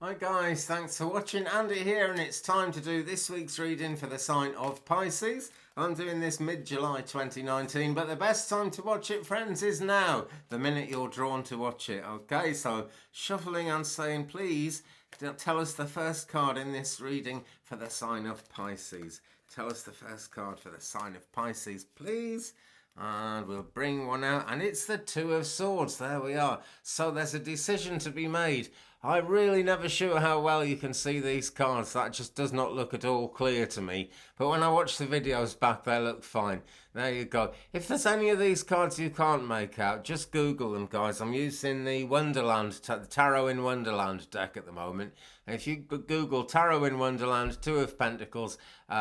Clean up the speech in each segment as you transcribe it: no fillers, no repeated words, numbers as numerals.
Hi guys, thanks for watching. Andy here, and it's time to do this week's reading for the sign of Pisces. I'm doing this mid-July 2019, but the best time to watch it, friends, is now, the minute you're drawn to watch it. Okay, so shuffling and saying, please tell us the first card in this reading for the sign of Pisces. Tell us the first card for the sign of Pisces, please. And we'll bring one out, and it's the Two of Swords. There we are. So there's a decision to be made. I'm really never sure how well you can see these cards. That just does not look at all clear to me. But when I watch the videos back, they look fine. There you go. If there's any of these cards you can't make out, just Google them, guys. I'm using the Wonderland, the Tarot in Wonderland deck at the moment. And if you Google Tarot in Wonderland, Two of Pentacles,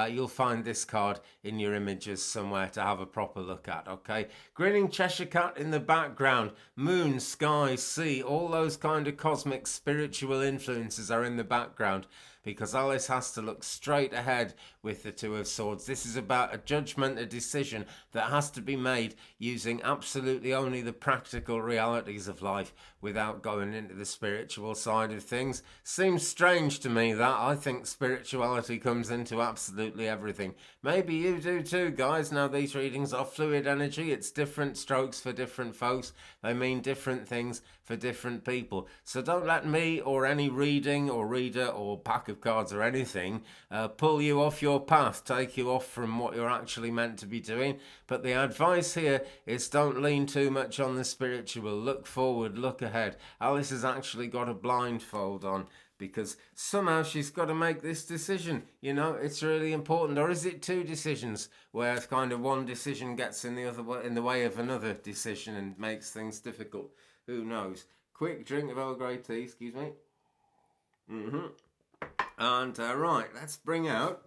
you'll find this card in your images somewhere to have a proper look at, okay? Grinning Cheshire Cat in the background, moon, sky, sea, all those kind of cosmic spiritual influences are in the background, because Alice has to look straight ahead with the Two of Swords. This is about a judgment, a decision that has to be made using absolutely only the practical realities of life without going into the spiritual side of things. Seems strange to me that. I think spirituality comes into absolutely everything. Maybe you do too, guys. Now, these readings are fluid energy. It's different strokes for different folks. They mean different things for different people. So don't let me or any reading or reader or pack of cards or anything pull you off your path, take you off from what you're actually meant to be doing. But the advice here is don't lean too much on the spiritual. Look forward, look ahead. Alice has actually got a blindfold on, because somehow she's got to make this decision. You know, it's really important. Or is it two decisions where kind of one decision gets in the way of another decision and makes things difficult? Who knows? Quick drink of Earl Grey tea, excuse me. And right, let's bring out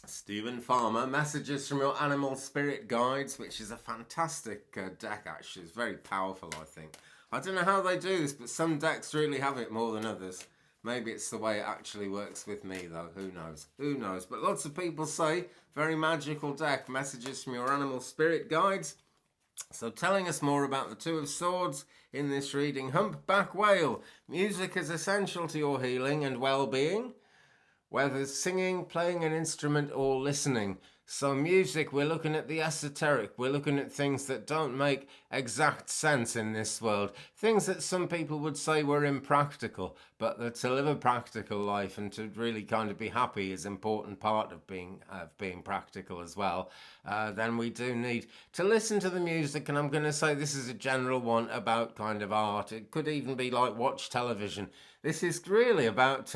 Stephen Farmer, Messages from Your Animal Spirit Guides, which is a fantastic deck, actually. It's very powerful, I think. I don't know how they do this, but some decks really have it more than others. Maybe it's the way it actually works with me, though. Who knows? Who knows? But lots of people say, very magical deck, Messages from Your Animal Spirit Guides. So telling us more about the Two of Swords in this reading. Humpback Whale. Music is essential to your healing and well-being, whether singing, playing an instrument, or listening. So music, we're looking at the esoteric. We're looking at things that don't make exact sense in this world. Things that some people would say were impractical, but that to live a practical life and to really kind of be happy is an important part of being practical as well. Then we do need to listen to the music, and I'm going to say this is a general one about kind of art. It could even be like watch television. This is really about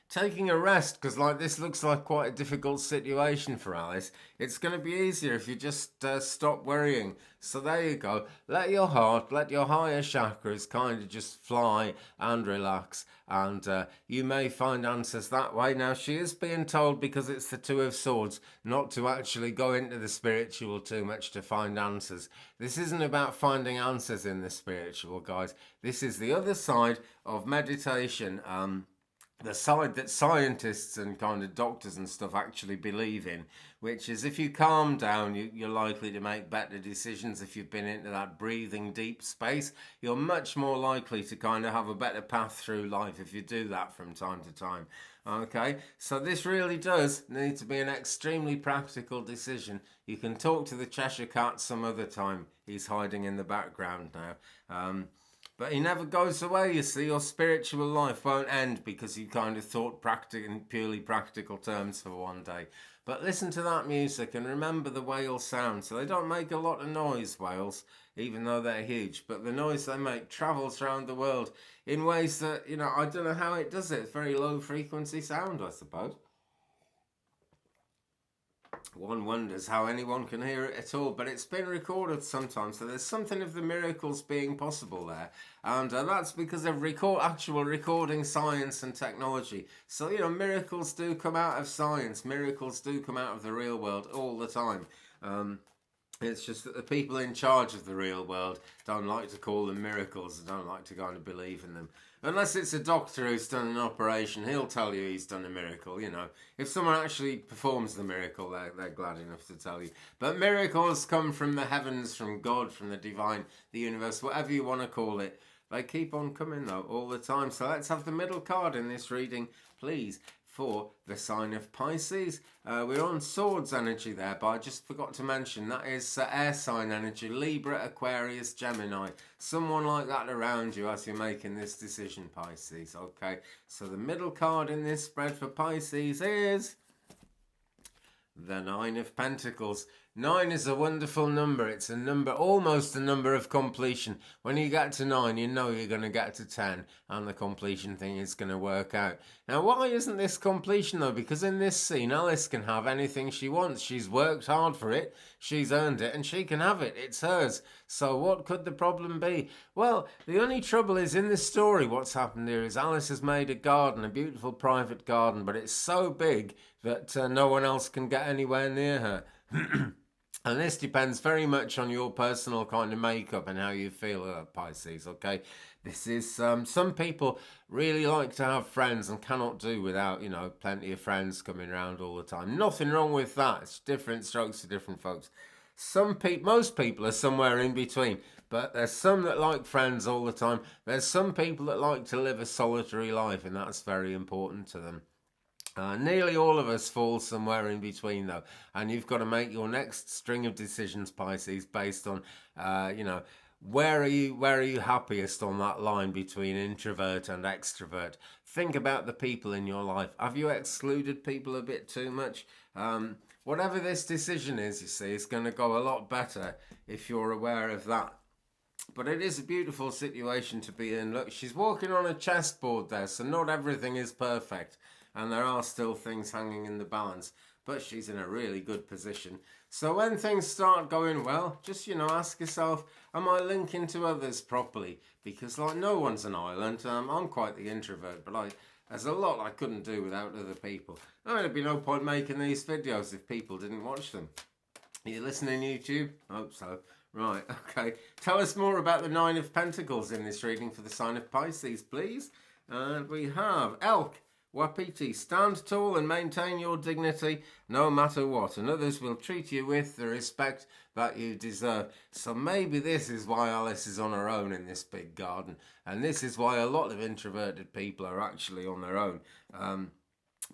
taking a rest, because like this looks like quite a difficult situation for Alice. It's going to be easier if you just stop worrying. So there you go. Let your heart, let your higher chakras kind of just fly and relax, and you may find answers that way. Now, she is being told, because it's the Two of Swords, not to actually go into the spiritual too much to find answers. This isn't about finding answers in the spiritual, guys. This is the other side of meditation. The side that scientists and kind of doctors and stuff actually believe in, which is if you calm down, you're likely to make better decisions. If you've been into that breathing deep space, you're much more likely to kind of have a better path through life if you do that from time to time. Okay, so this really does need to be an extremely practical decision. You can talk to the Cheshire Cat some other time. He's hiding in the background now. But he never goes away, you see. Your spiritual life won't end because you kind of thought in purely practical terms for one day. But listen to that music and remember the whale sound. So they don't make a lot of noise, whales, even though they're huge. But the noise they make travels around the world in ways that, you know, I don't know how it does it. It's very low frequency sound, I suppose. One wonders how anyone can hear it at all, but it's been recorded sometimes, so there's something of the miracles being possible there, and that's because of actual recording science and technology. So, you know, miracles do come out of science, miracles do come out of the real world all the time. It's just that the people in charge of the real world don't like to call them miracles, they don't like to kind of believe in them. Unless it's a doctor who's done an operation, he'll tell you he's done a miracle, you know. If someone actually performs the miracle, they're glad enough to tell you. But miracles come from the heavens, from God, from the divine, the universe, whatever you want to call it. They keep on coming though, all the time. So let's have the middle card in this reading, please, for the sign of Pisces. We're on swords energy there, but I just forgot to mention that is air sign energy, Libra, Aquarius, Gemini. Someone like that around you as you're making this decision, Pisces. Okay, so the middle card in this spread for Pisces is the Nine of Pentacles. 9 is a wonderful number. It's a number, almost a number of completion. When you get to 9, you know you're going to get to 10 and the completion thing is going to work out. Now, why isn't this completion though? Because in this scene, Alice can have anything she wants. She's worked hard for it, she's earned it, and she can have it. It's hers. So what could the problem be? Well, the only trouble is in the story, what's happened here is Alice has made a garden, a beautiful private garden, but it's so big that no one else can get anywhere near her. And this depends very much on your personal kind of makeup and how you feel, Pisces, okay? This is, some people really like to have friends and cannot do without, you know, plenty of friends coming around all the time. Nothing wrong with that. It's different strokes for different folks. Most people are somewhere in between, but there's some that like friends all the time. There's some people that like to live a solitary life, and that's very important to them. Nearly all of us fall somewhere in between though, and you've got to make your next string of decisions, Pisces, based on, you know, where are you happiest on that line between introvert and extrovert? Think about the people in your life. Have you excluded people a bit too much? Whatever this decision is, you see, it's going to go a lot better if you're aware of that. But it is a beautiful situation to be in. Look, she's walking on a chessboard there, so not everything is perfect. And there are still things hanging in the balance, but she's in a really good position. So when things start going well, just, you know, ask yourself, am I linking to others properly? Because, like, no one's an island. I'm quite the introvert, but there's a lot I couldn't do without other people. I mean, there'd be no point making these videos if people didn't watch them. Are you listening, YouTube? I hope so. Right, okay. Tell us more about the Nine of Pentacles in this reading for the sign of Pisces, please. And we have Elk. Wapiti, stand tall and maintain your dignity no matter what, and others will treat you with the respect that you deserve. So maybe this is why Alice is on her own in this big garden, and this is why a lot of introverted people are actually on their own.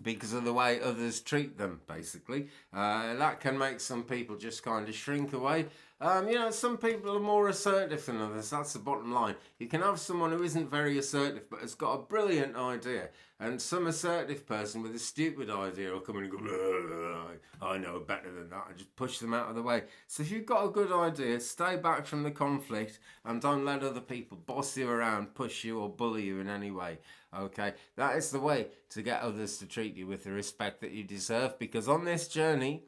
Because of the way others treat them, basically. That can make some people just kind of shrink away. You know, some people are more assertive than others. That's the bottom line. You can have someone who isn't very assertive but has got a brilliant idea, and some assertive person with a stupid idea will come in and go, I know better than that, and just push them out of the way. So if you've got a good idea, stay back from the conflict and don't let other people boss you around, push you or bully you in any way. Okay, that is the way to get others to treat you with the respect that you deserve, because on this journey,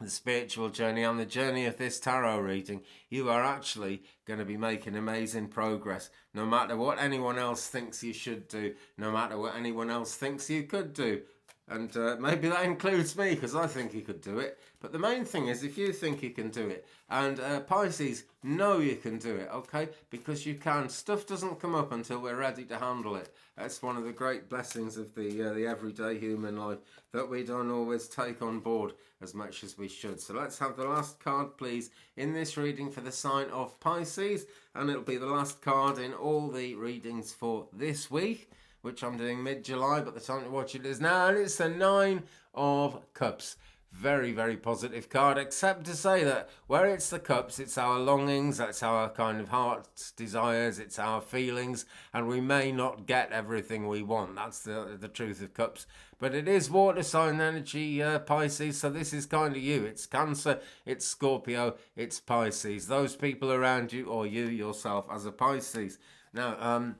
the spiritual journey, on the journey of this tarot reading, you are actually going to be making amazing progress, no matter what anyone else thinks you should do, no matter what anyone else thinks you could do. And maybe that includes me, because I think you could do it. But the main thing is, if you think you can do it, and Pisces, know you can do it, okay? Because you can. Stuff doesn't come up until we're ready to handle it. That's one of the great blessings of the everyday human life, that we don't always take on board as much as we should. So let's have the last card, please, in this reading for the sign of Pisces. And it'll be the last card in all the readings for this week, which I'm doing mid-July, but the time to watch it is now, and it's the Nine of Cups. Very, very positive card, except to say that where it's the cups, it's our longings, that's our kind of heart's desires, it's our feelings, and we may not get everything we want. That's the truth of cups. But it is water sign energy, Pisces, so this is kind of you. It's Cancer, it's Scorpio, it's Pisces. Those people around you, or you yourself as a Pisces. Now,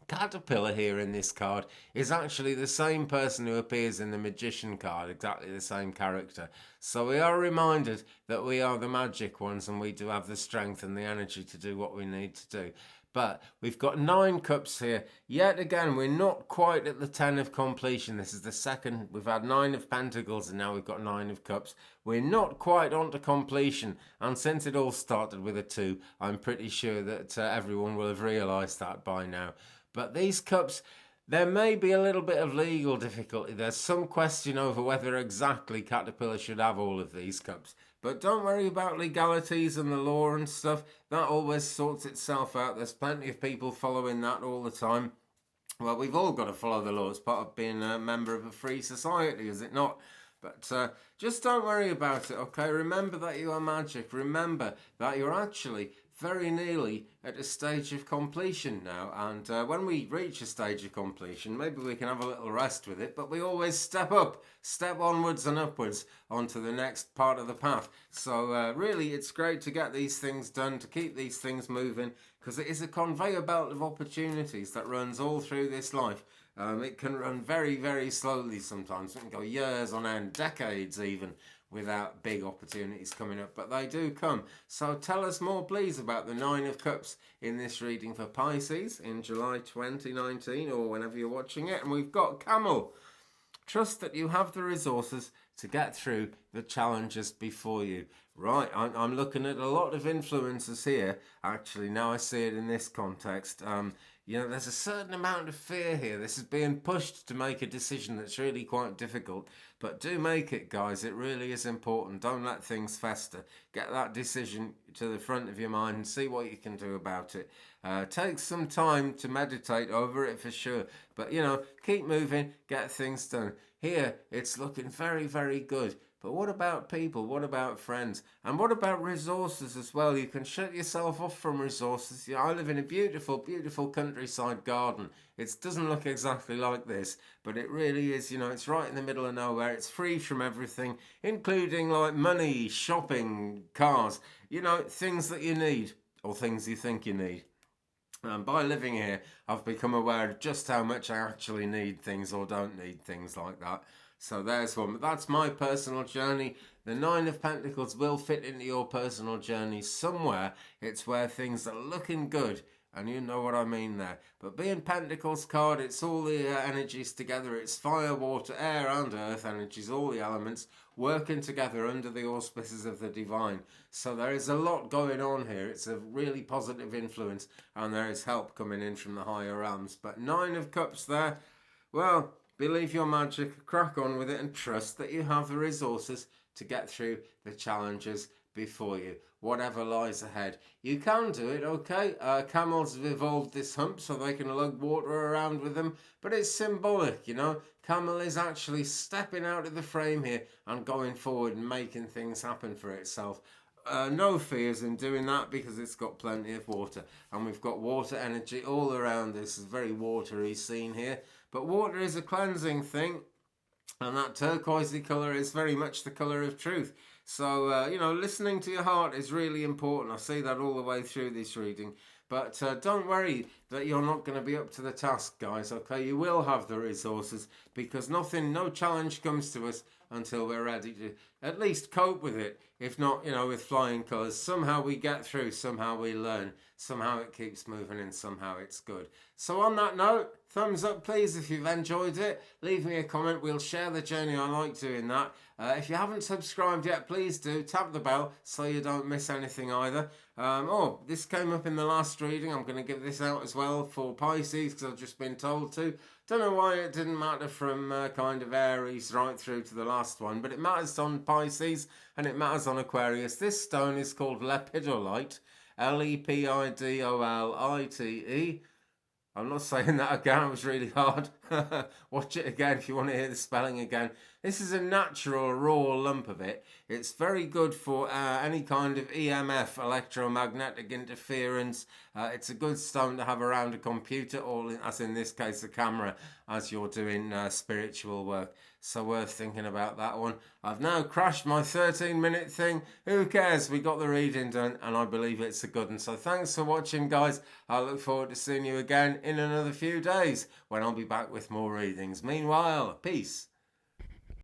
Caterpillar here in this card is actually the same person who appears in the Magician card, exactly the same character. So we are reminded that we are the magic ones, and we do have the strength and the energy to do what we need to do. But we've got 9 cups here. Yet again, we're not quite at the 10 of completion. This is the second. We've had 9 of Pentacles, and now we've got 9 of Cups. We're not quite onto completion. And since it all started with a 2, I'm pretty sure that everyone will have realised that by now. But these cups, there may be a little bit of legal difficulty. There's some question over whether exactly Caterpillar should have all of these cups. But don't worry about legalities and the law and stuff. That always sorts itself out. There's plenty of people following that all the time. Well, we've all got to follow the law. It's part of being a member of a free society, is it not? But just don't worry about it, okay? Remember that you are magic. Remember that you're actually very nearly at a stage of completion now. And when we reach a stage of completion, maybe we can have a little rest with it, but we always step up, step onwards and upwards onto the next part of the path. So really, it's great to get these things done, to keep these things moving, because it is a conveyor belt of opportunities that runs all through this life. It can run very, very slowly sometimes. It can go years on end, decades even, without big opportunities coming up, but they do come. So tell us more, please, about the Nine of Cups in this reading for Pisces in July 2019, or whenever you're watching it. And we've got Camel. Trust that you have the resources to get through the challenges before you. Right, I'm looking at a lot of influences here. Actually, now I see it in this context. There's a certain amount of fear here. This is being pushed to make a decision that's really quite difficult. But do make it, guys. It really is important. Don't let things fester. Get that decision to the front of your mind and see what you can do about it. Take some time to meditate over it for sure. But, keep moving, get things done. Here, it's looking very, very good. But what about people? What about friends? And what about resources as well? You can shut yourself off from resources. I live in a beautiful, beautiful countryside garden. It doesn't look exactly like this, but it really is. It's right in the middle of nowhere. It's free from everything, including like money, shopping, cars, things that you need or things you think you need. And by living here, I've become aware of just how much I actually need things or don't need things like that. So there's one. But that's my personal journey. The Nine of Pentacles will fit into your personal journey somewhere. It's where things are looking good. And you know what I mean there. But being Pentacles card, it's all the energies together. It's fire, water, air and earth energies, all the elements working together under the auspices of the divine. So there is a lot going on here. It's a really positive influence and there is help coming in from the higher realms. But Nine of Cups there, well, believe your magic, crack on with it and trust that you have the resources to get through the challenges before you, whatever lies ahead. You can do it, okay? Camels have evolved this hump so they can lug water around with them, but it's symbolic, Camel is actually stepping out of the frame here and going forward and making things happen for itself. No fears in doing that because it's got plenty of water. And we've got water energy all around this. It's a very watery scene here. But water is a cleansing thing. And that turquoisey colour is very much the colour of truth. So, listening to your heart is really important. I see that all the way through this reading. But don't worry that you're not going to be up to the task, guys, okay? You will have the resources because no challenge comes to us until we're ready to at least cope with it. If not, with flying colours. Somehow we get through, somehow we learn, somehow it keeps moving and somehow it's good. So on that note, thumbs up please if you've enjoyed it. Leave me a comment, we'll share the journey. I like doing that. If you haven't subscribed yet, please do. Tap the bell so you don't miss anything either. This came up in the last reading. I'm going to give this out as well for Pisces because I've just been told to. Don't know why it didn't matter from kind of Aries right through to the last one, but it matters on Pisces and it matters on Aquarius. This stone is called lepidolite, Lepidolite. I'm not saying that again, it was really hard. Watch it again if you want to hear the spelling again. This is a natural raw lump of it. It's very good for any kind of EMF, electromagnetic interference. It's a good stone to have around a computer, or as in this case a camera, as you're doing spiritual work. So worth thinking about that one. I've now crashed my 13-minute thing. Who cares? We got the reading done and I believe it's a good one. So thanks for watching, guys. I look forward to seeing you again in another few days when I'll be back with more readings. Meanwhile, peace.